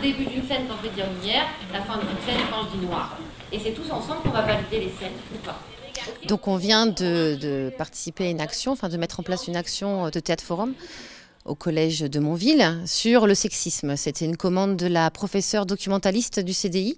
début d'une scène quand je vais dire lumière, la fin d'une scène quand je dis noir. Et c'est tous ensemble qu'on va valider les scènes ou pas. Donc on vient de participer à une action, enfin de mettre en place une action de théâtre forum au collège de Montville sur le sexisme. C'était une commande de la professeure documentaliste du CDI,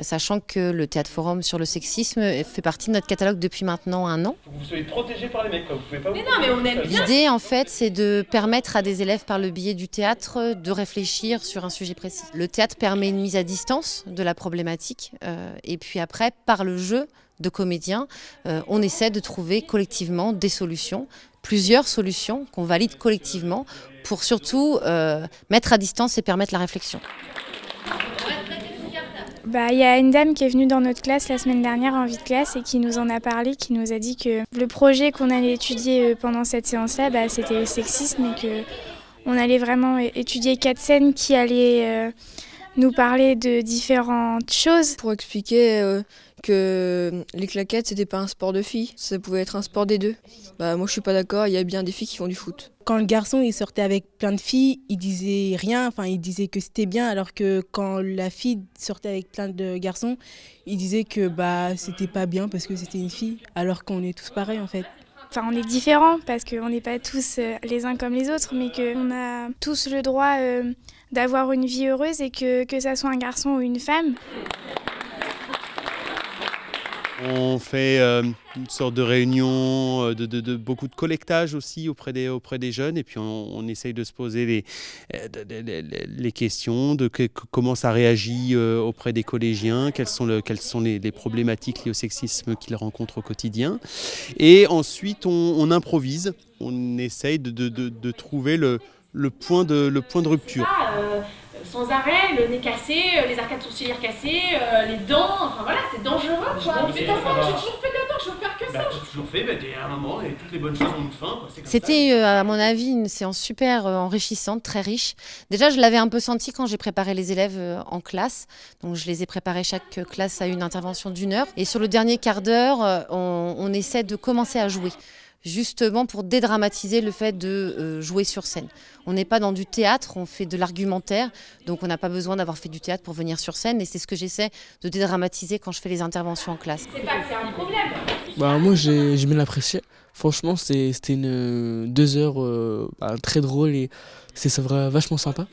sachant que le théâtre forum sur le sexisme fait partie de notre catalogue depuis maintenant 1 an. Vous soyez protégés par les mecs, quoi. Vous pouvez pas vous... Mais non, mais on aime bien. L'idée en fait c'est de permettre à des élèves par le biais du théâtre de réfléchir sur un sujet précis. Le théâtre permet une mise à distance de la problématique et puis après par le jeu de comédiens, on essaie de trouver collectivement des solutions, plusieurs solutions qu'on valide collectivement pour surtout mettre à distance et permettre la réflexion. Il y a une dame qui est venue dans notre classe la semaine dernière en vie de classe et qui nous en a parlé, qui nous a dit que le projet qu'on allait étudier pendant cette séance-là, c'était le sexisme et qu'on allait vraiment étudier 4 scènes qui allaient nous parler de différentes choses. Pour expliquer que les claquettes, c'était pas un sport de filles, ça pouvait être un sport des deux. Moi je suis pas d'accord, il y a bien des filles qui font du foot. Quand le garçon il sortait avec plein de filles, il disait rien, enfin il disait que c'était bien, alors que quand la fille sortait avec plein de garçons, il disait que c'était pas bien parce que c'était une fille, alors qu'on est tous pareils en fait. Enfin, on est différents parce qu'on n'est pas tous les uns comme les autres, mais qu'on a tous le droit d'avoir une vie heureuse et que ça soit un garçon ou une femme. On fait une sorte de réunion, beaucoup de collectage aussi auprès des jeunes, et puis on essaye de se poser les questions de comment ça réagit auprès des collégiens, quelles sont les problématiques liées au sexisme qu'ils rencontrent au quotidien. Et ensuite on improvise, on essaye de trouver le point de rupture. Sans arrêt, le nez cassé, les arcades sourcilières cassées, les dents, enfin voilà, c'est dangereux quoi. J'ai toujours fait de la dent, je veux faire que ça. T'as toujours fait, t'es à un moment et toutes les bonnes choses ont une fin. C'était à mon avis une séance super enrichissante, très riche. Déjà je l'avais un peu senti quand j'ai préparé les élèves en classe. Donc je les ai préparés, chaque classe à une intervention d'1 heure. Et sur le dernier quart d'heure, on essaie de commencer à jouer. Justement pour dédramatiser le fait de jouer sur scène. On n'est pas dans du théâtre, on fait de l'argumentaire, donc on n'a pas besoin d'avoir fait du théâtre pour venir sur scène, et c'est ce que j'essaie de dédramatiser quand je fais les interventions en classe. C'est pas que c'est un problème. Moi j'ai bien apprécié, franchement c'était 2 heures très drôle et c'est vachement sympa.